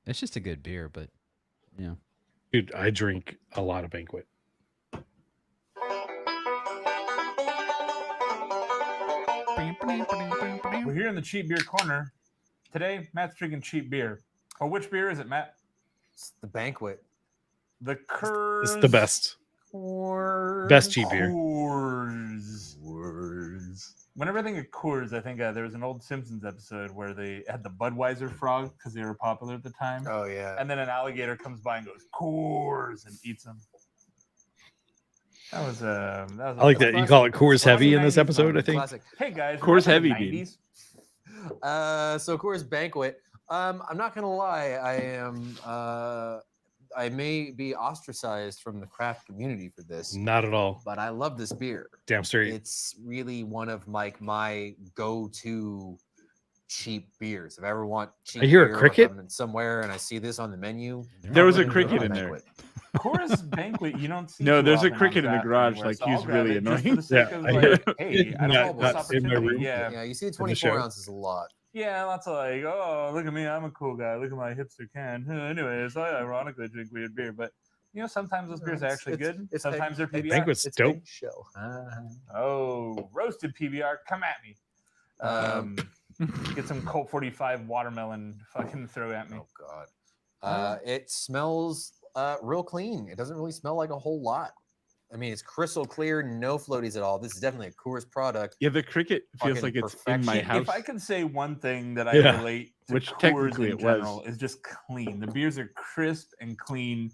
Speaker 2: It's just a good beer, but yeah.
Speaker 1: Dude, I drink a lot of Banquet.
Speaker 4: We're here in the cheap beer corner. Today, Matt's drinking cheap beer. Oh, which beer is it, Matt?
Speaker 7: It's the banquet.
Speaker 4: The Coors.
Speaker 1: It's the best. Best cheap beer.
Speaker 4: Coors. Whenever I think of Coors, I think there was an old Simpsons episode where they had the Budweiser frog because they were popular at the time.
Speaker 7: Oh yeah.
Speaker 4: And then an alligator comes by and goes Coors and eats them. That was
Speaker 1: I like that. You call it Coors Heavy in this episode, I think.
Speaker 7: Classic.
Speaker 4: Hey guys,
Speaker 3: Coors
Speaker 4: remember the
Speaker 3: Heavy, dude.
Speaker 4: 90s?
Speaker 7: So Coors Banquet. I'm not gonna lie. I may be ostracized from the craft community for this,
Speaker 1: Not at all.
Speaker 7: but I love this beer.
Speaker 1: Damn straight.
Speaker 7: It's really one of my go-to cheap beers. If I ever want cheap
Speaker 1: I hear a
Speaker 7: beer, or if
Speaker 1: cricket.
Speaker 7: I'm somewhere and I see this on the menu,
Speaker 3: There was a
Speaker 7: I'm gonna go
Speaker 3: cricket
Speaker 7: to
Speaker 3: in there.
Speaker 7: Banquet.
Speaker 6: Coors Banquet, you don't see.
Speaker 3: No,
Speaker 6: too
Speaker 3: there's a
Speaker 6: often on
Speaker 3: cricket in the
Speaker 6: draft
Speaker 3: garage,
Speaker 6: anywhere,
Speaker 3: like,
Speaker 6: so I'll
Speaker 3: he's
Speaker 6: grab
Speaker 3: really
Speaker 6: it just for
Speaker 3: annoying.
Speaker 6: the sake
Speaker 1: Yeah,
Speaker 6: of,
Speaker 1: I
Speaker 6: like,
Speaker 1: hear it.
Speaker 6: hey, I don't
Speaker 1: Not-
Speaker 6: know
Speaker 1: not
Speaker 6: this
Speaker 1: in my
Speaker 6: opportunity.
Speaker 1: room.
Speaker 6: Yeah,
Speaker 7: Yeah, you see the
Speaker 1: the
Speaker 7: 24
Speaker 1: show.
Speaker 7: ounces a lot.
Speaker 6: yeah, lots of like, oh, look at me, I'm a cool guy. Look at my hipster can. Anyways, I ironically drink weird beer, but sometimes those beers are
Speaker 7: It's-
Speaker 6: actually
Speaker 7: it's-
Speaker 6: good.
Speaker 7: it's
Speaker 6: Sometimes they're
Speaker 7: egg-
Speaker 6: PBR.
Speaker 1: Banquet's
Speaker 7: It's
Speaker 1: dope.
Speaker 7: eggshell.
Speaker 6: Oh, roasted PBR, come at me. Get some Colt 45 watermelon fucking throw at me.
Speaker 7: Oh god. It smells real clean. It doesn't really smell like a whole lot. I mean, it's crystal clear, no floaties at all. This is definitely a Coors product.
Speaker 3: Yeah, the cricket feels
Speaker 7: Fucking
Speaker 3: like it's in my
Speaker 7: perfection.
Speaker 3: house.
Speaker 6: If I could say one thing that I
Speaker 1: Yeah.
Speaker 6: relate to
Speaker 3: Which
Speaker 6: Coors
Speaker 3: technically
Speaker 6: in
Speaker 3: it was.
Speaker 6: general is just clean. The beers are crisp and clean.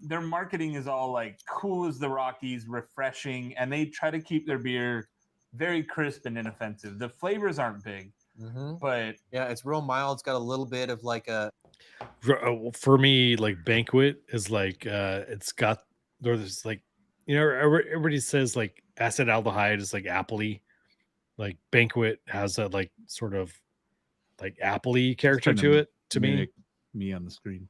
Speaker 6: Their marketing is all like cool as the Rockies, refreshing, and they try to keep their beer very crisp and inoffensive. The flavors aren't big, but
Speaker 7: Yeah, it's real mild. It's got a little bit of like a
Speaker 1: For me, like Banquet is like it's got there's like everybody says like acetaldehyde is like appley. Like Banquet has a like sort of like appley character
Speaker 3: trying
Speaker 1: to
Speaker 3: to
Speaker 1: it to me.
Speaker 3: Mimic me on the screen.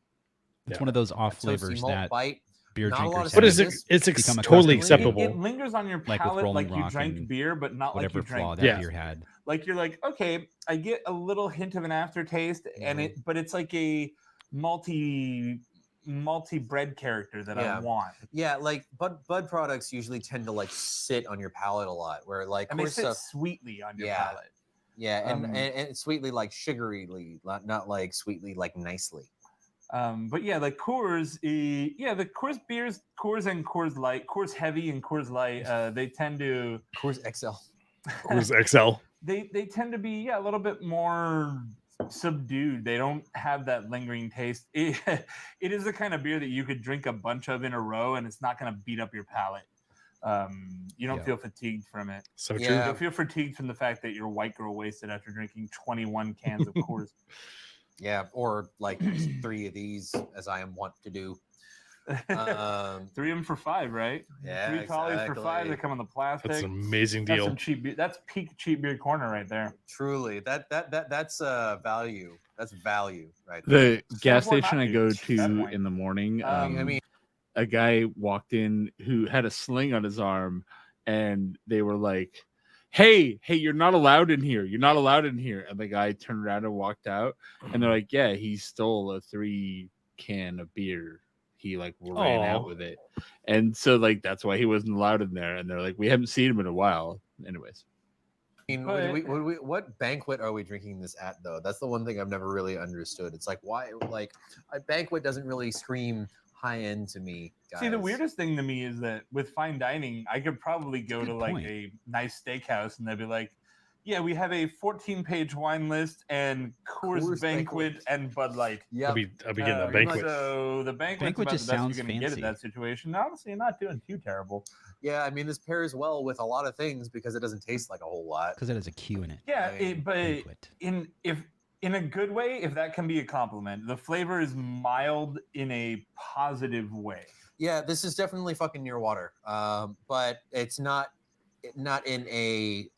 Speaker 2: It's
Speaker 1: Yeah.
Speaker 2: one of those off
Speaker 7: toasty
Speaker 2: flavors
Speaker 7: malt
Speaker 2: that
Speaker 7: bite.
Speaker 2: beer
Speaker 7: Not a lot
Speaker 2: drinkers
Speaker 7: of
Speaker 1: What
Speaker 2: have
Speaker 1: is it?
Speaker 7: It's
Speaker 1: It's
Speaker 2: become
Speaker 1: totally
Speaker 2: accustomed to.
Speaker 1: acceptable.
Speaker 6: it lingers on your
Speaker 2: Like with
Speaker 6: palate
Speaker 2: Rolling
Speaker 6: like you
Speaker 2: Rock
Speaker 6: drank
Speaker 2: and
Speaker 6: beer, but not like
Speaker 2: whatever
Speaker 6: you drank
Speaker 2: flaw that
Speaker 1: Yeah.
Speaker 2: beer had.
Speaker 6: like you're like, okay, I get a little hint of an aftertaste, and but it's like a multi bread character that
Speaker 7: Yeah.
Speaker 6: I want.
Speaker 7: Yeah, like Bud products usually tend to like sit on your palate a lot, where like
Speaker 6: And they
Speaker 7: Coors
Speaker 6: sit
Speaker 7: stuff,
Speaker 6: sweetly on your
Speaker 7: Yeah.
Speaker 6: palate.
Speaker 7: yeah, and,
Speaker 6: um,
Speaker 7: and sweetly like sugarily, not like sweetly like nicely.
Speaker 6: But yeah, like Coors, the Coors beers, Coors and Coors Light, Coors Heavy and Coors Light, they tend to
Speaker 7: Coors XL.
Speaker 1: Coors XL.
Speaker 6: they tend to be a little bit more subdued. They don't have that lingering taste. It is the kind of beer that you could drink a bunch of in a row, and it's not going to beat up your palate. You don't
Speaker 2: Yeah.
Speaker 6: feel fatigued from it.
Speaker 1: So true.
Speaker 7: Yeah.
Speaker 6: You'll feel fatigued from the fact that you're white girl wasted after drinking 21 cans of Coors.
Speaker 7: Yeah, or like 3 of these, as I am wont to do.
Speaker 6: 3 of them for $5, right?
Speaker 7: Yeah,
Speaker 6: 3 collies for $5. They
Speaker 7: exactly.
Speaker 6: come in the plastic.
Speaker 1: That's an amazing
Speaker 6: That's
Speaker 1: deal.
Speaker 6: some cheap beer. That's peak cheap beer corner right there.
Speaker 7: Truly, that's value. That's value, right there.
Speaker 3: The gas
Speaker 6: Simple or
Speaker 3: station
Speaker 6: not,
Speaker 3: I
Speaker 6: dude.
Speaker 3: go
Speaker 6: That
Speaker 3: to
Speaker 6: point.
Speaker 3: in the morning,
Speaker 7: I mean,
Speaker 3: a guy walked in who had a sling on his arm, and they were like, hey, you're not allowed in here. You're not allowed in here. And the guy turned around and walked out. And they're like, yeah, he stole a 3 can of beer. He like ran out
Speaker 1: Aw.
Speaker 3: with it. And so like that's why he wasn't allowed in there. And they're like, we haven't seen him in a while. Anyways.
Speaker 7: I mean, what banquet are we drinking this at though? That's the one thing I've never really understood. It's like why like a banquet doesn't really scream high end to me. Guys.
Speaker 6: See, the weirdest thing to me is that with fine dining, I could probably go to
Speaker 2: good
Speaker 6: like
Speaker 2: point.
Speaker 6: a nice steakhouse and they'd be like, yeah, we have a 14-page wine list and Coors,
Speaker 7: Coors
Speaker 6: Banquet
Speaker 7: Banquet.
Speaker 6: and Bud Light.
Speaker 7: Yeah,
Speaker 1: I'll be getting a
Speaker 7: pretty
Speaker 1: banquet.
Speaker 6: So the banquet's
Speaker 2: Banquet
Speaker 6: about
Speaker 2: just
Speaker 6: the best
Speaker 2: sounds
Speaker 6: you're going to get in
Speaker 2: fancy.
Speaker 6: that situation. Honestly, you're not doing too terrible.
Speaker 7: yeah. I mean, this pairs well with a lot of things because it doesn't taste like a whole lot.
Speaker 2: Because it has a Q in it.
Speaker 6: Yeah,
Speaker 7: I mean,
Speaker 6: but
Speaker 2: Banquet.
Speaker 6: in a good way, if that can be a compliment, the flavor is mild in a positive way.
Speaker 7: Yeah, this is definitely fucking near water, but it's not in a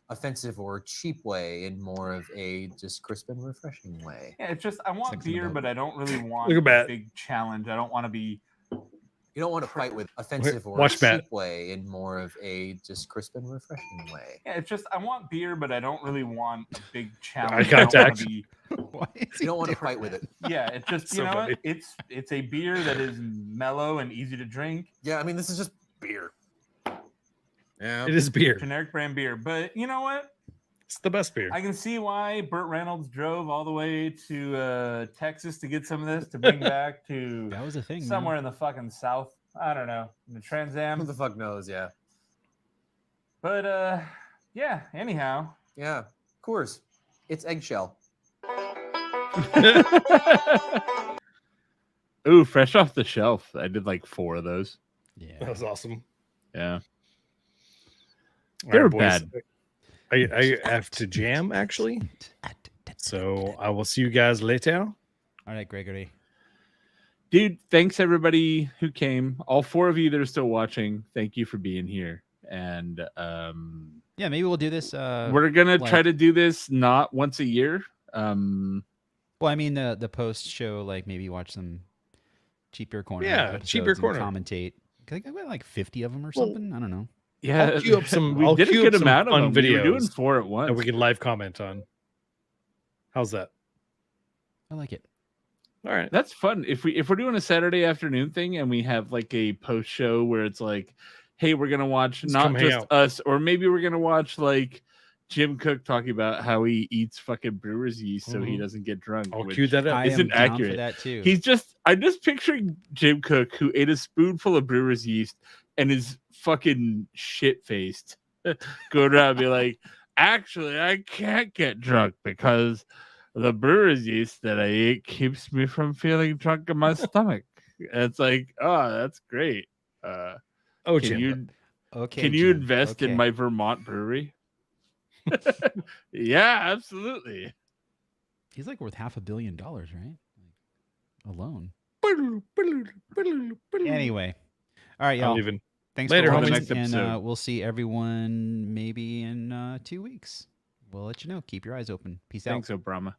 Speaker 7: offensive or cheap way, in more of a just crisp and refreshing way.
Speaker 6: Yeah, it's just I want
Speaker 2: Sexy
Speaker 6: beer,
Speaker 2: about
Speaker 6: but I don't really want
Speaker 1: Look at
Speaker 6: a
Speaker 1: Matt.
Speaker 6: big challenge. I don't want to be.
Speaker 7: You don't want to fight with offensive or
Speaker 1: watch
Speaker 7: cheap
Speaker 1: Matt.
Speaker 7: way, in more of a just crisp and refreshing way.
Speaker 6: Yeah, it's just I want beer, but I don't really want a big challenge.
Speaker 1: Eye
Speaker 6: I don't wanna
Speaker 1: contact.
Speaker 6: be-
Speaker 2: Why is
Speaker 7: You don't want to fight with it.
Speaker 6: yeah, it's just
Speaker 1: So
Speaker 6: you know
Speaker 1: funny.
Speaker 6: what? It's a beer that is mellow and easy to drink,
Speaker 7: Yeah, I mean, this is just beer. Yeah,
Speaker 1: It is beer.
Speaker 6: generic brand beer. But you know what?
Speaker 1: It's the best beer.
Speaker 6: I can see why Burt Reynolds drove all the way to Texas to get some of this to bring back to
Speaker 2: That was a thing. man.
Speaker 6: somewhere in the fucking South. I don't know, in the Trans
Speaker 7: who
Speaker 6: Am.
Speaker 7: the fuck knows? Yeah,
Speaker 6: But yeah. Anyhow,
Speaker 7: yeah. Coors, it's eggshell.
Speaker 3: Ooh, fresh off the shelf. I did like 4 of those.
Speaker 1: That
Speaker 2: Yeah.
Speaker 1: was awesome.
Speaker 3: Yeah.
Speaker 1: All
Speaker 3: They were
Speaker 1: boys.
Speaker 3: bad.
Speaker 1: I have to jam actually, so I will see you guys later.
Speaker 2: All right, Gregory.
Speaker 3: dude, thanks everybody who came. All 4 of you that are still watching, thank you for being here. And
Speaker 2: Yeah, maybe we'll do this.
Speaker 3: we're gonna try to do this not once a year.
Speaker 2: Well, I mean the post show, like maybe watch some Cheap Beer Corner.
Speaker 1: Yeah,
Speaker 2: episodes
Speaker 1: Cheap Beer
Speaker 2: and
Speaker 1: Corner.
Speaker 2: Commentate. I think I got like 50 of them or
Speaker 1: Well,
Speaker 2: something. I don't know.
Speaker 3: Yeah,
Speaker 1: I'll queue up some.
Speaker 3: we
Speaker 1: I'll
Speaker 3: did a
Speaker 1: queue
Speaker 3: good
Speaker 1: up some
Speaker 3: amount of
Speaker 1: fun
Speaker 3: them. We were doing
Speaker 1: videos
Speaker 3: 4 at once.
Speaker 1: that we can live comment on. How's that?
Speaker 2: I like it.
Speaker 1: All right.
Speaker 3: That's fun. If we're doing a Saturday afternoon thing and we have like a post show where it's like, hey, we're gonna watch
Speaker 1: Let's
Speaker 3: not
Speaker 1: come hang
Speaker 3: just
Speaker 1: out.
Speaker 3: us, or maybe we're gonna watch like Jim Cook talking about how he eats fucking brewer's yeast so he
Speaker 1: Mhm.
Speaker 3: doesn't get drunk.
Speaker 1: I'll
Speaker 3: which
Speaker 1: cue that up.
Speaker 2: I am
Speaker 3: isn't
Speaker 2: down for
Speaker 3: accurate.
Speaker 2: that too.
Speaker 3: I'm just picturing Jim Cook who ate a spoonful of brewer's yeast and is fucking shit faced. Going around and be like, actually, I can't get drunk because the brewer's yeast that I ate keeps me from feeling drunk in my stomach. And it's like, oh, that's great.
Speaker 1: Oh,
Speaker 3: Can
Speaker 1: Jim.
Speaker 3: you
Speaker 2: Okay.
Speaker 3: can you
Speaker 2: Jim.
Speaker 3: invest in
Speaker 2: Okay.
Speaker 3: my Vermont brewery? Yeah, absolutely.
Speaker 2: He's like worth $500 million, right? Like, alone. Anyway. All right,
Speaker 1: I'm
Speaker 2: y'all.
Speaker 1: leaving.
Speaker 2: Thanks
Speaker 1: Later,
Speaker 2: for
Speaker 1: homies.
Speaker 2: watching,
Speaker 3: Next
Speaker 2: and
Speaker 3: episode.
Speaker 2: we'll see everyone maybe in 2 weeks. We'll let you know. Keep your eyes open. Peace out.
Speaker 3: Thanks, Obrama.